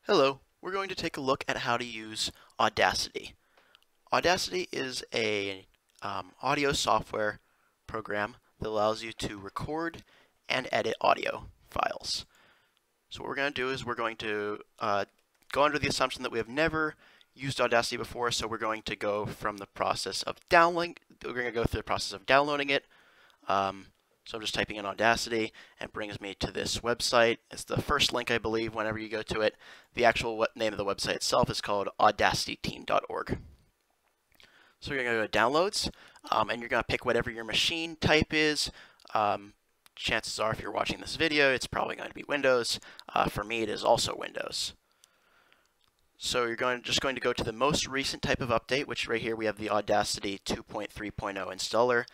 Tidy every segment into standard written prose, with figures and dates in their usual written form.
Hello, we're going to take a look at how to use Audacity. Audacity is a audio software program that allows you to record and edit audio files. So what we're going to do is we're going to go under the assumption that we have never used Audacity before, so we're going to go from the process of downloading. We're going to go through the process of downloading it. So I'm just typing in Audacity, and it brings me to this website. It's the first link, I believe, whenever you go to it. The actual name of the website itself is called audacityteam.org. So you're going to go to Downloads, and you're going to pick whatever your machine type is. Chances are, if you're watching this video, it's probably going to be Windows. For me, it is also Windows. So you're just going to go to the most recent type of update, which right here we have the Audacity 2.3.0 installer.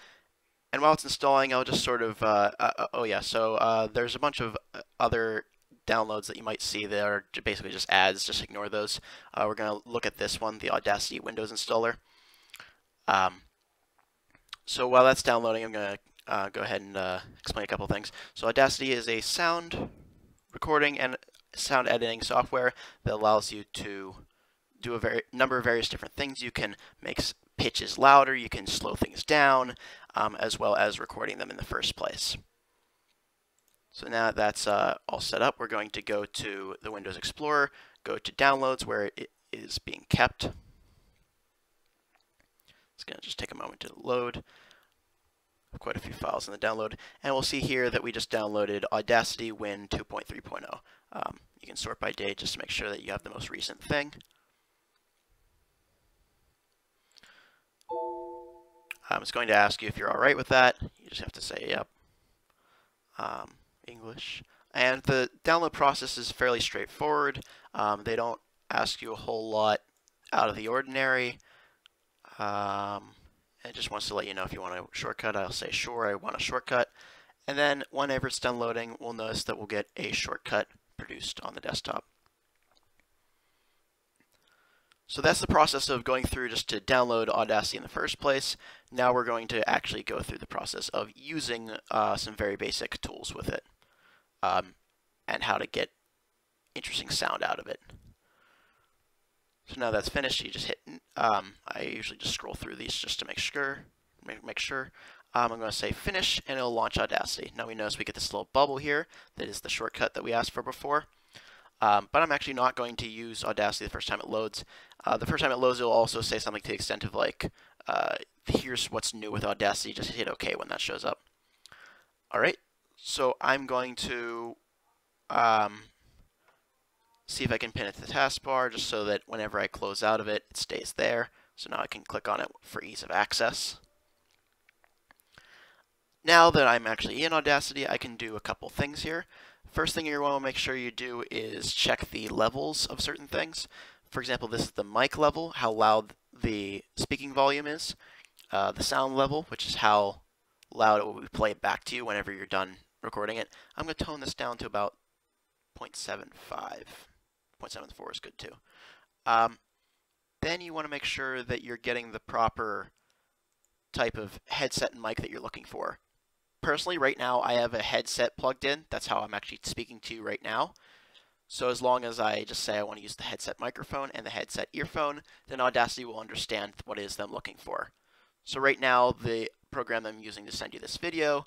And while it's installing, I'll just sort of, there's a bunch of other downloads that you might see that are basically just ads. Just ignore those. We're going to look at this one, the Audacity Windows installer. So while that's downloading, I'm going to go ahead and explain a couple things. So Audacity is a sound recording and sound editing software that allows you to do a number of various different things. You can make pitches louder, you can slow things down, as well as recording them in the first place. So now that's all set up, we're going to go to the Windows Explorer, go to Downloads where it is being kept. It's going to just take a moment to load. Quite a few files in the download, and we'll see here that we just downloaded Audacity Win 2.3.0. You can sort by date just to make sure that you have the most recent thing. It's going to ask you if you're alright with that. You just have to say yep. English. And the download process is fairly straightforward. They don't ask you a whole lot out of the ordinary. It just wants to let you know if you want a shortcut. I'll say sure, I want a shortcut. And then whenever it's done loading, we'll notice that we'll get a shortcut produced on the desktop. So that's the process of going through just to download Audacity in the first place. Now we're going to actually go through the process of using some very basic tools with it and how to get interesting sound out of it. So now that's finished, you just hit, I usually just scroll through these just to make sure. I'm going to say finish and it'll launch Audacity. Now we notice we get this little bubble here that is the shortcut that we asked for before. But I'm actually not going to use Audacity the first time it loads. The first time it loads, it'll also say something to the extent of like, here's what's new with Audacity, just hit OK when that shows up. Alright, so I'm going to see if I can pin it to the taskbar just so that whenever I close out of it, it stays there. So now I can click on it for ease of access. Now that I'm actually in Audacity, I can do a couple things here. First thing you want to make sure you do is check the levels of certain things. For example, this is the mic level, how loud the speaking volume is. The sound level, which is how loud it will play back to you whenever you're done recording it. I'm going to tone this down to about 0.75. 0.74 is good too. Then you want to make sure that you're getting the proper type of headset and mic that you're looking for. Personally, right now, I have a headset plugged in. That's how I'm actually speaking to you right now. So as long as I just say I want to use the headset microphone and the headset earphone, then Audacity will understand what it is that I'm looking for. So right now, the program I'm using to send you this video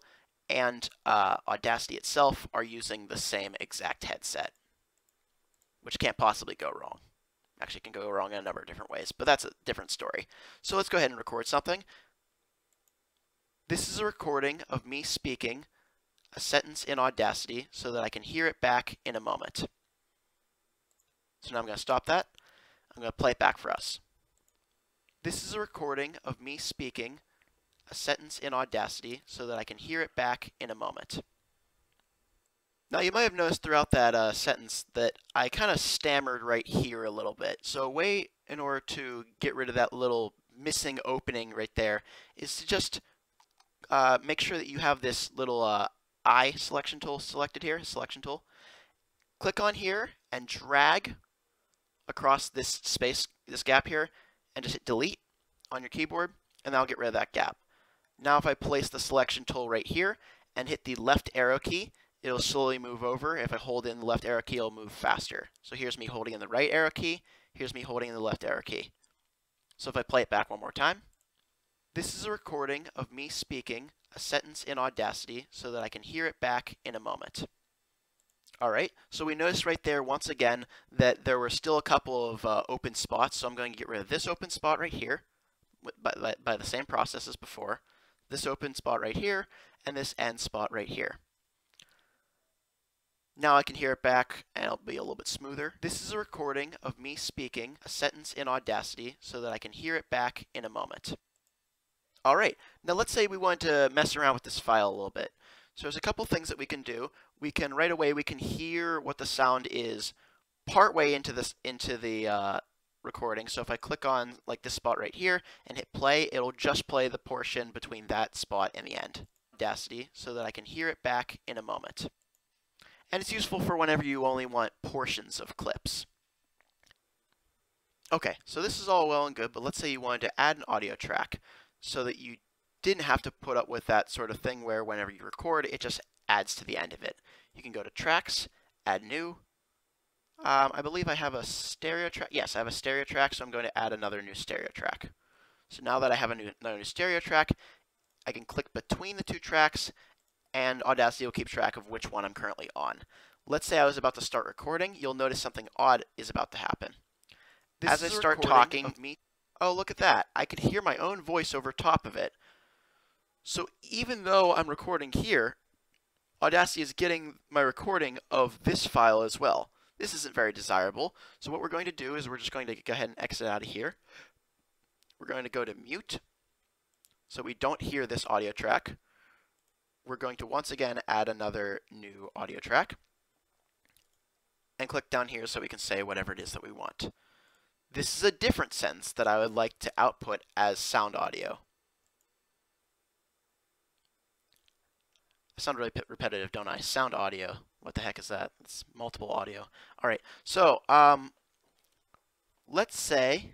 and Audacity itself are using the same exact headset, which can't possibly go wrong. Actually, it can go wrong in a number of different ways, but that's a different story. So let's go ahead and record something. This is a recording of me speaking a sentence in Audacity so that I can hear it back in a moment. So now I'm going to stop that. I'm going to play it back for us. This is a recording of me speaking a sentence in Audacity so that I can hear it back in a moment. Now you might have noticed throughout that sentence that I kind of stammered right here a little bit. So a way in order to get rid of that little missing opening right there is to just make sure that you have this little eye selection tool selected here, selection tool. Click on here and drag across this space, this gap here, and just hit delete on your keyboard, and that'll get rid of that gap. Now if I place the selection tool right here and hit the left arrow key, it'll slowly move over. If I hold in the left arrow key, it'll move faster. So here's me holding in the right arrow key. Here's me holding in the left arrow key. So if I play it back one more time, this is a recording of me speaking a sentence in Audacity so that I can hear it back in a moment. Alright, so we noticed right there once again that there were still a couple of open spots, so I'm going to get rid of this open spot right here by the same process as before, this open spot right here, and this end spot right here. Now I can hear it back and it'll be a little bit smoother. This is a recording of me speaking a sentence in Audacity so that I can hear it back in a moment. Alright, now let's say we want to mess around with this file a little bit. So there's a couple things that we can do. We can right away hear what the sound is partway into the recording. So if I click on like this spot right here and hit play, it'll just play the portion between that spot and the end. Audacity so that I can hear it back in a moment. And it's useful for whenever you only want portions of clips. Okay, so this is all well and good, but let's say you wanted to add an audio track so that you didn't have to put up with that sort of thing where whenever you record, it just adds to the end of it. You can go to Tracks, Add New. I believe I have a stereo track. Yes, I have a stereo track, so I'm going to add another new stereo track. So now that I have another new stereo track, I can click between the two tracks, and Audacity will keep track of which one I'm currently on. Let's say I was about to start recording. You'll notice something odd is about to happen. As I start talking, oh, look at that. I can hear my own voice over top of it. So even though I'm recording here, Audacity is getting my recording of this file as well. This isn't very desirable. So what we're going to do is we're just going to go ahead and exit out of here. We're going to go to mute so we don't hear this audio track. We're going to once again add another new audio track and click down here so we can say whatever it is that we want. This is a different sentence that I would like to output as sound audio. I sound really repetitive, don't I? Sound audio. What the heck is that? It's multiple audio. Alright, so let's say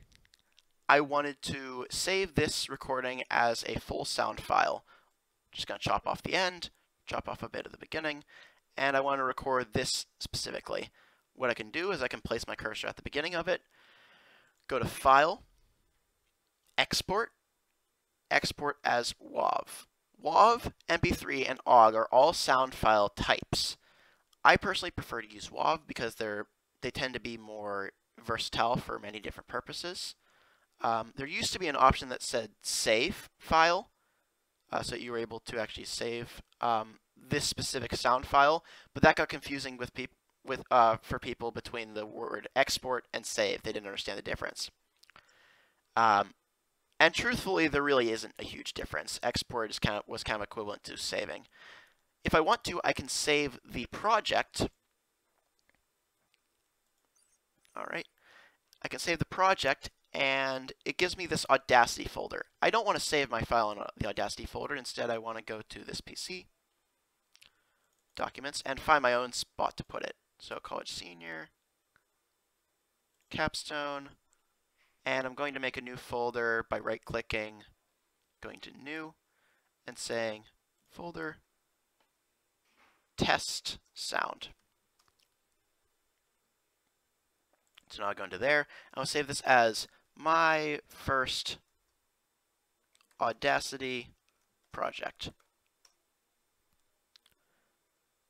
I wanted to save this recording as a full sound file. Just going to chop off the end, chop off a bit of the beginning, and I want to record this specifically. What I can do is I can place my cursor at the beginning of it, go to File, Export, Export as WAV. WAV, MP3, and OGG are all sound file types. I personally prefer to use WAV because they tend to be more versatile for many different purposes. There used to be an option that said Save File, so you were able to actually save this specific sound file, but that got confusing for people between the word export and save. They didn't understand the difference. And truthfully, there really isn't a huge difference. Export was kind of equivalent to saving. If I want to, I can save the project. Alright. I can save the project, and it gives me this Audacity folder. I don't want to save my file in the Audacity folder. Instead, I want to go to this PC, Documents, and find my own spot to put it. So College Senior, Capstone, and I'm going to make a new folder by right-clicking, going to New, and saying Folder Test Sound. So now I go into there. I'll save this as my first Audacity project.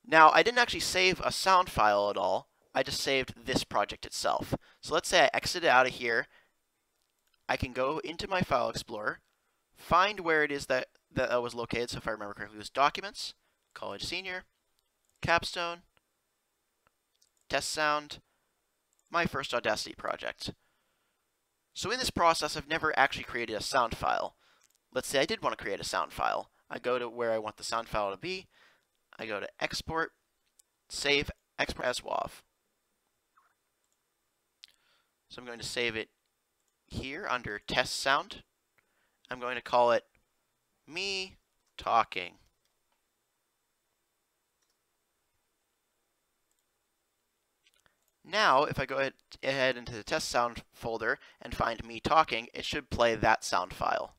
Now, I didn't actually save a sound file at all. I just saved this project itself. So let's say I exit out of here. I can go into my File Explorer, find where it is that was located. So if I remember correctly, it was Documents, College Senior, Capstone, Test Sound, my first Audacity project. So in this process, I've never actually created a sound file. Let's say I did want to create a sound file. I go to where I want the sound file to be. I go to Export, Save, Export as WAV. So I'm going to save it here under Test Sound. I'm going to call it Me Talking. Now, if I go ahead into the Test Sound folder and find Me Talking, it should play that sound file.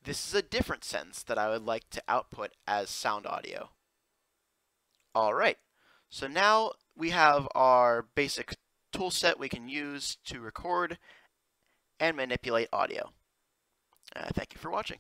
This is a different sentence that I would like to output as sound audio. Alright, so now we have our basic tool set we can use to record and manipulate audio. Thank you for watching.